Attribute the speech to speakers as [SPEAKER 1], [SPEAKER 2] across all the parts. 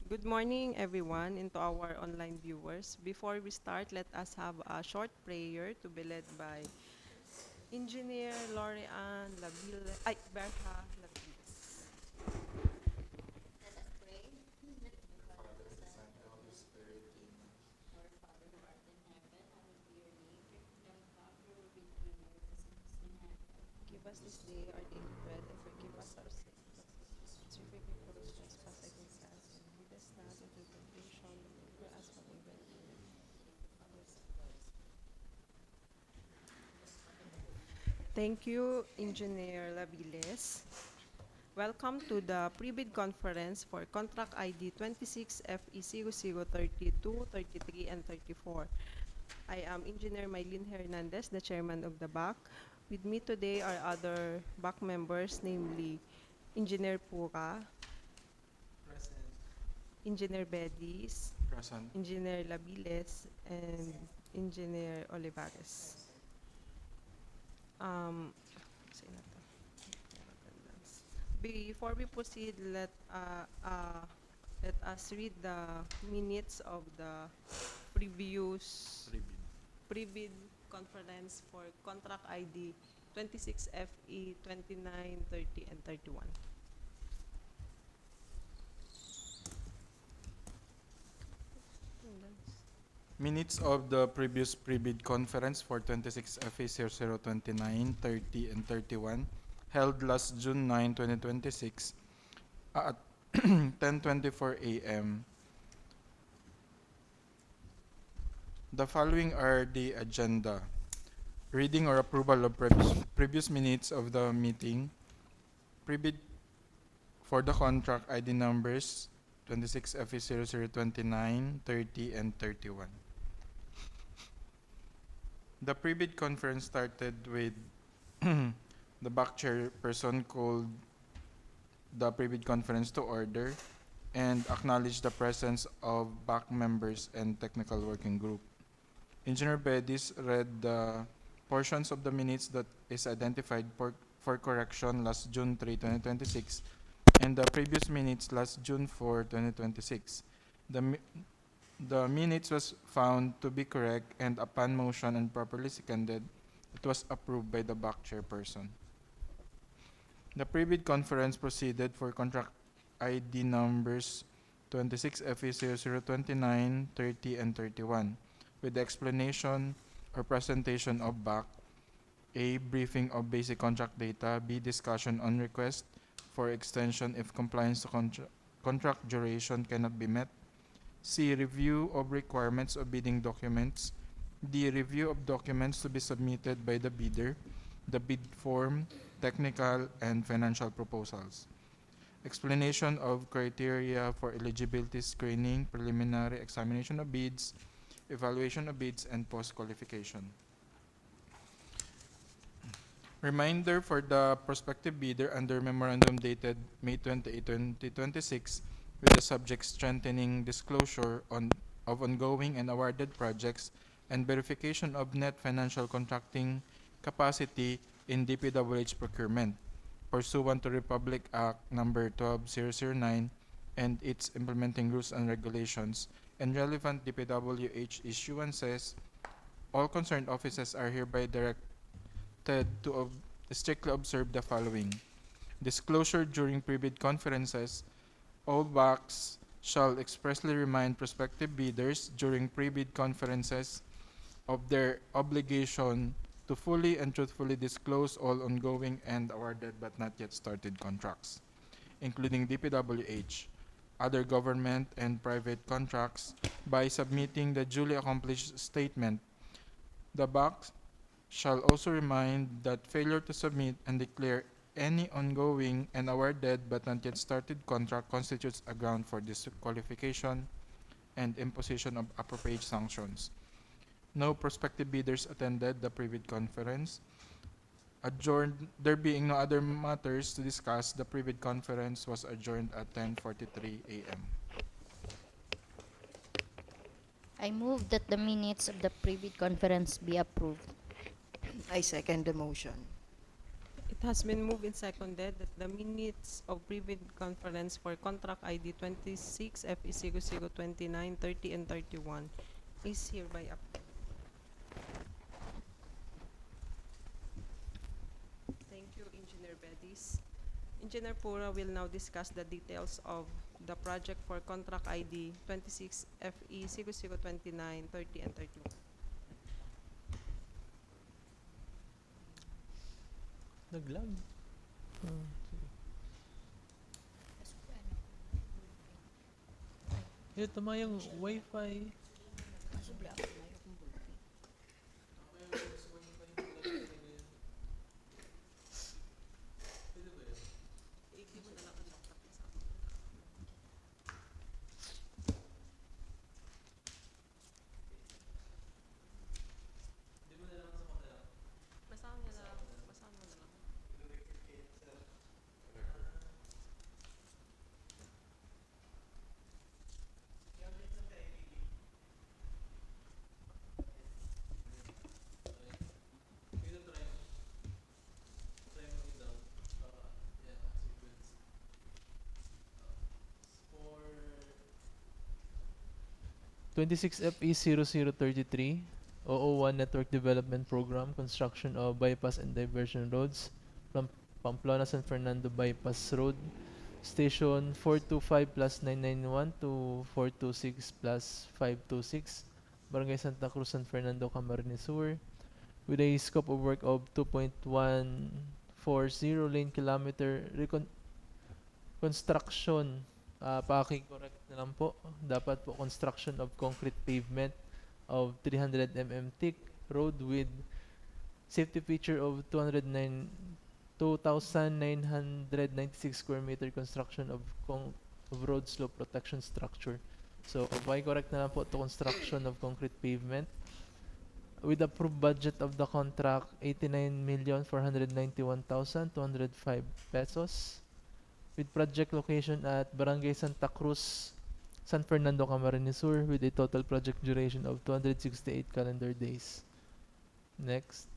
[SPEAKER 1] Good morning, everyone, and to our online viewers. Before we start, let us have a short prayer to be led by Engineer Lorian Labile, Berha Labiles. Give us this day our daily bread and forgive us our sins, as we forgive those who trespass against us, and lead us not into temptation, but deliver us from evil. Amen. Thank you, Engineer Labiles. Welcome to the pre-bid conference for contract ID 26 FE0032, 33, and 34. I am Engineer Maylin Hernandez, the chairman of the BAC. With me today are other BAC members, namely Engineer Pura, Engineer Bedis,
[SPEAKER 2] Present.
[SPEAKER 1] Engineer Labiles, and Engineer Olivares. Um, say na to. Before we proceed, let us read the minutes of the previous
[SPEAKER 2] Review.
[SPEAKER 1] pre-bid conference for contract ID 26 FE 29, 30, and 31.
[SPEAKER 2] Minutes of the previous pre-bid conference for 26 FA 0029, 30, and 31 held last June 9, 2026 at 10:24 a.m. The following are the agenda. Reading or approval of previous minutes of the meeting. Pre-bid for the contract ID numbers 26 FE 0029, 30, and 31. The pre-bid conference started with the back chairperson called the pre-bid conference to order and acknowledged the presence of back members and technical working group. Engineer Bedis read the portions of the minutes that is identified for correction last June 3, 2026 and the previous minutes last June 4, 2026. The, mi- the minutes was found to be correct and upon motion and properly seconded, it was approved by the back chairperson. The pre-bid conference proceeded for contract ID numbers 26 FE 0029, 30, and 31 with the explanation or presentation of back, A. Briefing of basic contract data, B. Discussion on request for extension if compliance to contract duration cannot be met, C. Review of requirements of bidding documents, D. Review of documents to be submitted by the bidder, the bid form, technical and financial proposals. Explanation of criteria for eligibility screening, preliminary examination of bids, evaluation of bids, and post-qualification. Reminder for the prospective bidder under memorandum dated May 28, 2026 with the subject strengthening disclosure of ongoing and awarded projects and verification of net financial contracting capacity in DPWH procurement pursuant to Republic Act number 12009 and its implementing rules and regulations and relevant DPWH issuances. All concerned offices are hereby directed to strictly observe the following: disclosure during pre-bid conferences. All BACs shall expressly remind prospective bidders during pre-bid conferences of their obligation to fully and truthfully disclose all ongoing and awarded but not yet started contracts, including DPWH, other government and private contracts, by submitting the duly accomplished statement. The BAC shall also remind that failure to submit and declare any ongoing and awarded but not yet started contract constitutes a ground for disqualification and imposition of appropriate sanctions. No prospective bidders attended the pre-bid conference. Adjourned, there being no other matters to discuss, the pre-bid conference was adjourned at 10:43 a.m.
[SPEAKER 3] I move that the minutes of the pre-bid conference be approved.
[SPEAKER 4] I second the motion.
[SPEAKER 1] It has been moved and seconded that the minutes of pre-bid conference for contract ID 26 FE 0029, 30, and 31 is hereby approved. Thank you, Engineer Bedis. Engineer Pura will now discuss the details of the project for contract ID 26 FE 0029, 30, and 31.
[SPEAKER 4] Naglag. Oh, sige. Ito ma yung wifi.
[SPEAKER 1] Basahan niya na lang. Basahan mo na lang.
[SPEAKER 4] For 26 FE 0033 001 Network Development Program, construction of bypass and diversion roads from Pamplona San Fernando Bypass Road, Station 425 plus 991 to 426 plus 526, Barangay Santa Cruz, San Fernando, Camarines Sur, with a scope of work of 2.140 lane kilometer construction. Paki-correct na lang po. Dapat po construction of concrete pavement of 300 mm thick road with safety feature of 2,996 square meter construction of road slope protection structure. So, paki-correct na lang po to construction of concrete pavement with approved budget of the contract 89,491,205 pesos, with project location at Barangay Santa Cruz, San Fernando, Camarines Sur, with a total project duration of 268 calendar days. Next.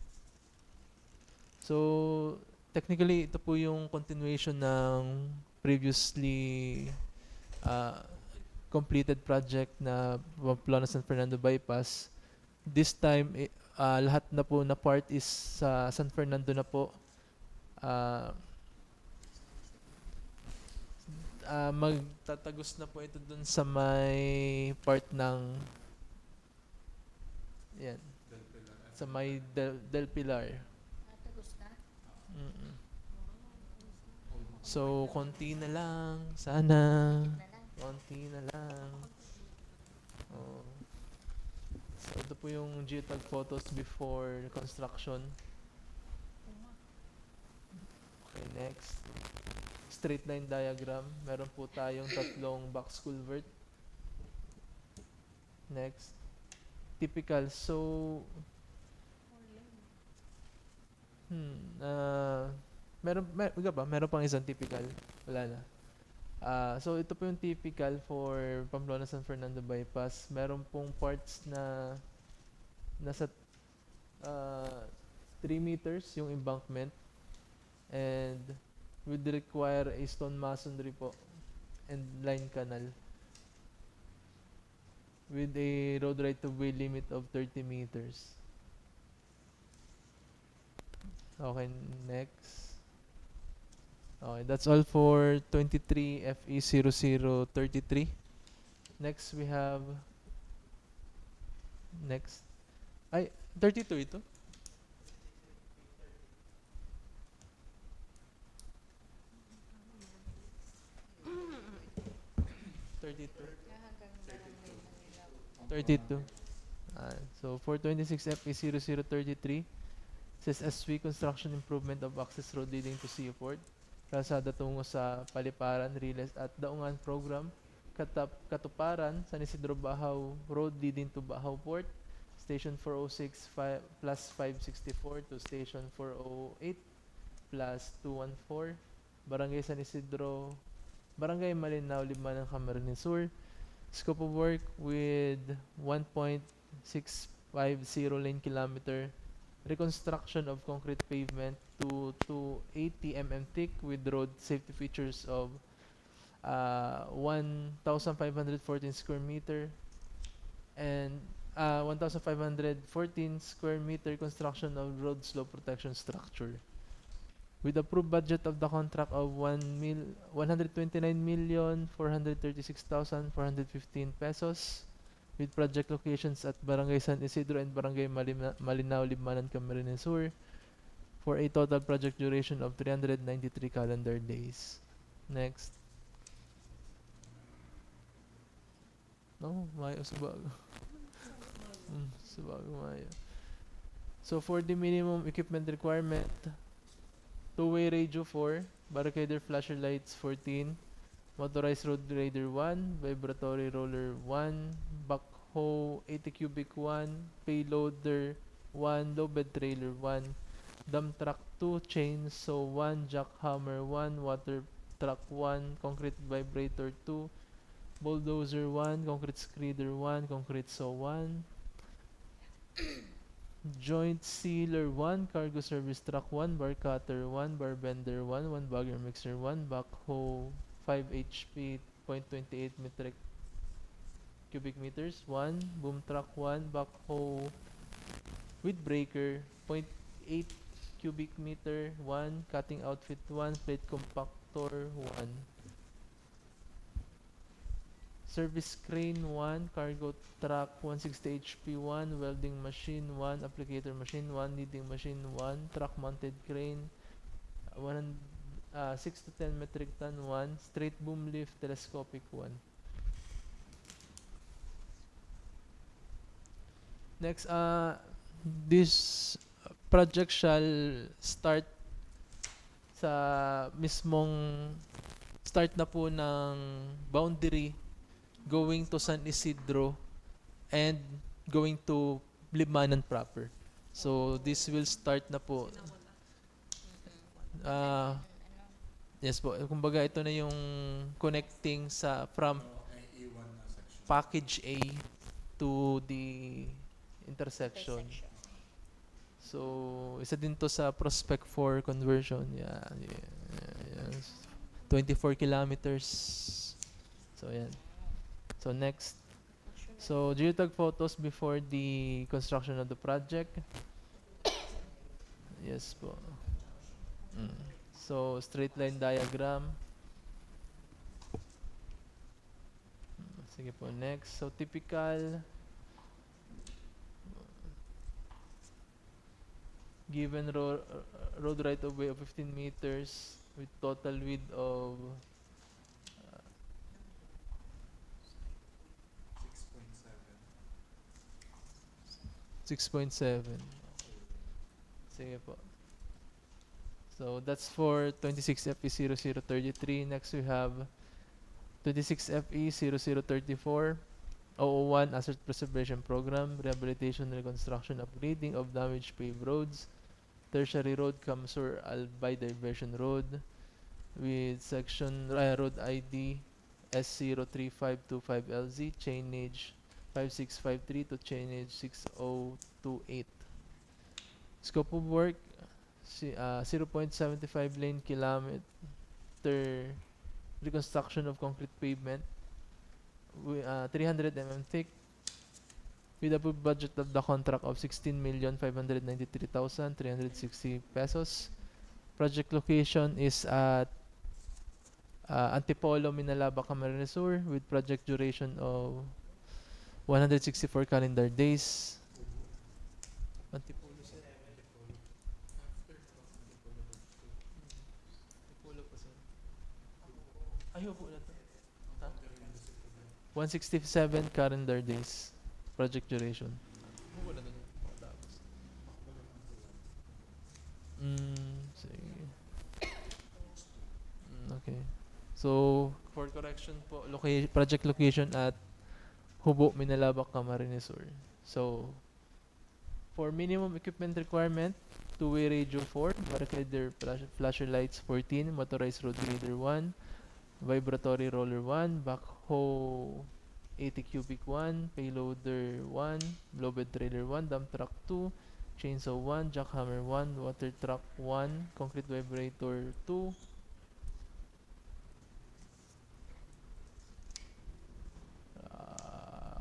[SPEAKER 4] So, technically, ito po yung continuation ng previously completed project na Pamplona San Fernando Bypass. This time, lahat na po na part is sa San Fernando na po. Magtatagos na po ito dun sa may part ng yan, sa may Del Pilar. Mm-mm. So, konti na lang. Sana. Konti na lang. Oh. So, ito po yung geotag photos before construction. Okay, next. Straight line diagram. Meron po tayong tatlong box culvert. Next. Typical. So, meron pang isang typical. Wala na. So, ito po yung typical for Pamplona San Fernando Bypass. Meron pong parts na nasa 3 meters yung embankment and would require a stone masonry po and line canal with a road right of way limit of 30 meters. Okay, next. Okay, that's all for 23 FE 0033. Next we have next. Ay, 32 ito. So for 26 FE 0033, says SW construction improvement of access road leading to Seaport, kalsada tungo sa Paliparan, Riles at Daungan program, Katuparan, San Isidro Bahaw Road leading to Bahaw Port, Station 406 plus 564 to Station 408 plus 214, Barangay San Isidro, Barangay Malinao, Lima ng Camarines Sur. Scope of work with 1.650 lane kilometer reconstruction of concrete pavement to 80 mm thick with road safety features of 1,514 square meter and 1,514 square meter construction of road slope protection structure with approved budget of the contract of 129,436,415 pesos with project locations at Barangay San Isidro and Barangay Malinao, Libmanan, Camarines Sur for a total project duration of 393 calendar days. Next. No, Mayo Subago. Subago Mayo. So for the minimum equipment requirement, two-way radio 4, barricader flasher lights 14, motorized road grader 1, vibratory roller 1, backhoe 80 cubic 1, payloader 1, low bed trailer 1, dump truck 2, chainsaw 1, jackhammer 1, water truck 1, concrete vibrator 2, bulldozer 1, concrete screeder 1, concrete saw 1, joint sealer 1, cargo service truck 1, bar cutter 1, bar bender 1, 1 bagger mixer 1, backhoe 5 HP 0.28 metric cubic meters 1, boom truck 1, backhoe with breaker 0.8 cubic meter 1, cutting outfit 1, plate compactor 1, service crane 1, cargo truck 160 HP 1, welding machine 1, applicator machine 1, kneading machine 1, truck mounted crane 6 to 10 metric ton 1, straight boom lift telescopic 1. Next, this project shall start sa mismong start na po ng boundary going to San Isidro and going to Libmanan proper. So this will start na po. Yes po. Kumbaga ito na yung connecting sa from package A to the intersection. So isa din to sa prospect for conversion. Yeah. 24 kilometers. So yan. So next. So geotag photos before the construction of the project. Yes po. So straight line diagram. Sige po, next. So typical given road right of way of 15 meters with total width of 6.7. Sige po. So that's for 26FE0033. Next we have 26FE0034 001 Asset Preservation Program, Rehabilitation, Reconstruction, Upgrading of Damaged Paved Roads, Tertiary Road, Kamsur Albay Diversion Road with section road ID S03525LZ, chainage 5653 to chainage 6028. Scope of work 0.75 lane kilometer reconstruction of concrete pavement 300 mm thick with a budget of the contract of 16,593,360 pesos. Project location is at Antipolo, Minalaba, Camarines Sur with project duration of 164 calendar days. Antipolo sir. Antipolo pa sir. Ayaw po na to. 167 calendar days project duration. Sige. Okay. So, for correction po, project location at Hubo, Minalabak, Camarines Sur. So, for minimum equipment requirement, two-way radio 4, barricader flasher lights 14, motorized road grader 1, vibratory roller 1, backhoe 80 cubic 1, payloader 1, low bed trailer 1, dump truck 2, chainsaw 1, jackhammer 1, water truck 1, concrete vibrator 2,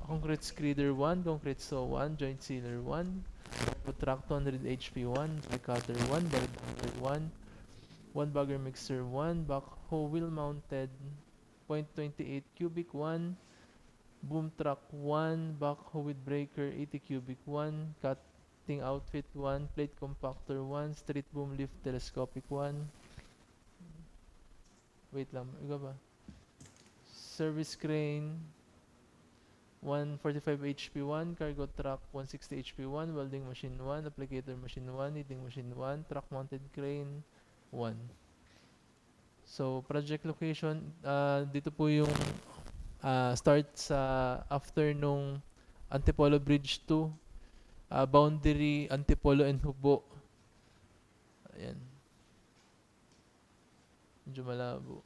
[SPEAKER 4] concrete screeder 1, concrete saw 1, joint sealer 1, truck 200 HP 1, cutter 1, belt dumper 1, 1 bagger mixer 1, backhoe wheel mounted .28 cubic 1, boom truck 1, backhoe with breaker 80 cubic 1, cutting outfit 1, plate compactor 1, street boom lift telescopic 1. Wait lang, iba ba? Service crane 145 HP 1, cargo truck 160 HP 1, welding machine 1, applicator machine 1, knitting machine 1, truck mounted crane 1. So, project location, dito po yung start sa after nung Antipolo Bridge 2, boundary Antipolo and Hubo. Ayan. Medyo malabo.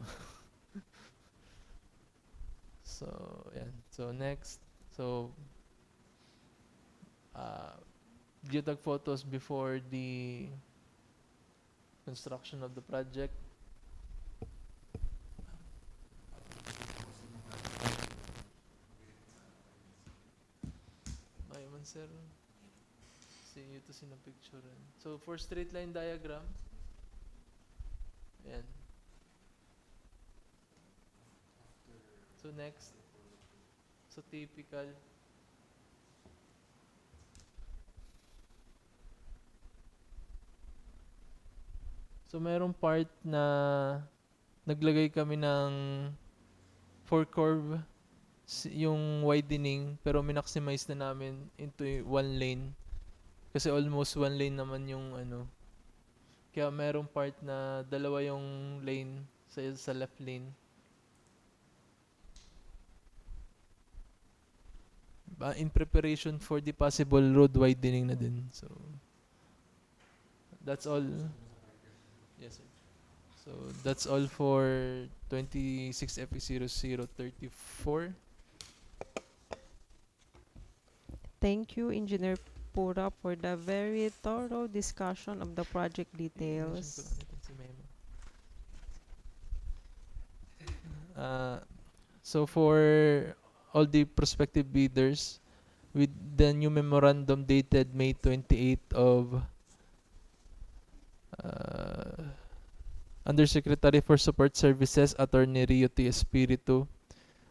[SPEAKER 4] So, ayan. So, next. So, geotag photos before the construction of the project. Ay man sir. Ito sinapicturean. So, for straight line diagram, ayan. So, next. So, typical. So, merong part na naglagay kami ng 4 curve yung widening pero minaximize na namin into 1 lane kasi almost 1 lane naman yung ano, kaya merong part na dalawa yung lane sa left lane. In preparation for the possible road widening na din. So that's all. Yes sir. So that's all for 26 FE0034.
[SPEAKER 1] Thank you, Engineer Pura, for the very thorough discussion of the project details.
[SPEAKER 4] So for all the prospective bidders, with the new memorandum dated May 28th of Undersecretary for Support Services, Attorney Rio T. Espiritu,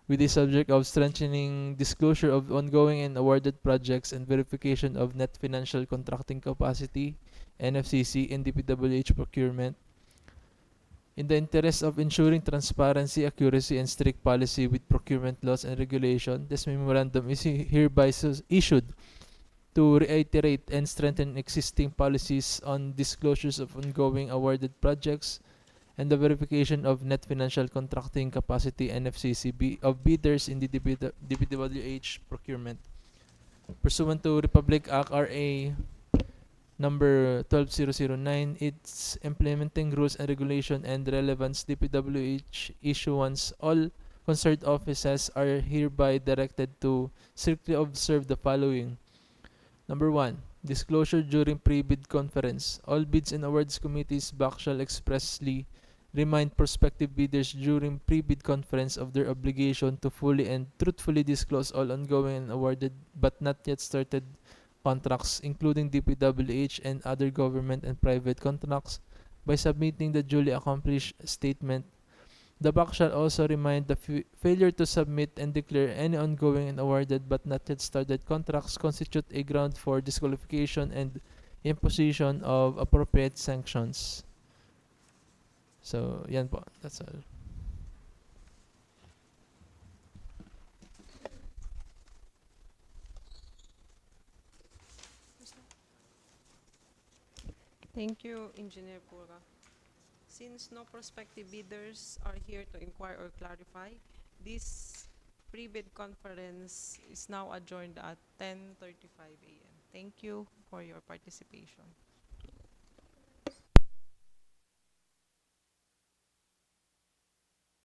[SPEAKER 4] with the subject of strengthening disclosure of ongoing and awarded projects and verification of net financial contracting capacity, NFCC, and DPWH procurement. In the interest of ensuring transparency, accuracy, and strict policy with procurement laws and regulation, this memorandum is hereby issued to reiterate and strengthen existing policies on disclosures of ongoing awarded projects and the verification of net financial contracting capacity (NFCC) of bidders in the DPWH procurement. Pursuant to Republic Act RA number 12009, its implementing rules and regulation and relevance DPWH issuance, all concerned offices are hereby directed to strictly observe the following. Number 1. Disclosure during pre-bid conference. All bids and awards committees BAC shall expressly remind prospective bidders during pre-bid conference of their obligation to fully and truthfully disclose all ongoing and awarded but not yet started contracts, including DPWH and other government and private contracts, by submitting the duly accomplished statement. The BAC shall also remind the failure to submit and declare any ongoing and awarded but not yet started contracts constitute a ground for disqualification and imposition of appropriate sanctions. So, yan po. That's all.
[SPEAKER 1] Thank you, Engineer Pura. Since no prospective bidders are here to inquire or clarify, this pre-bid conference is now adjourned at 10:35 a.m. Thank you for your participation.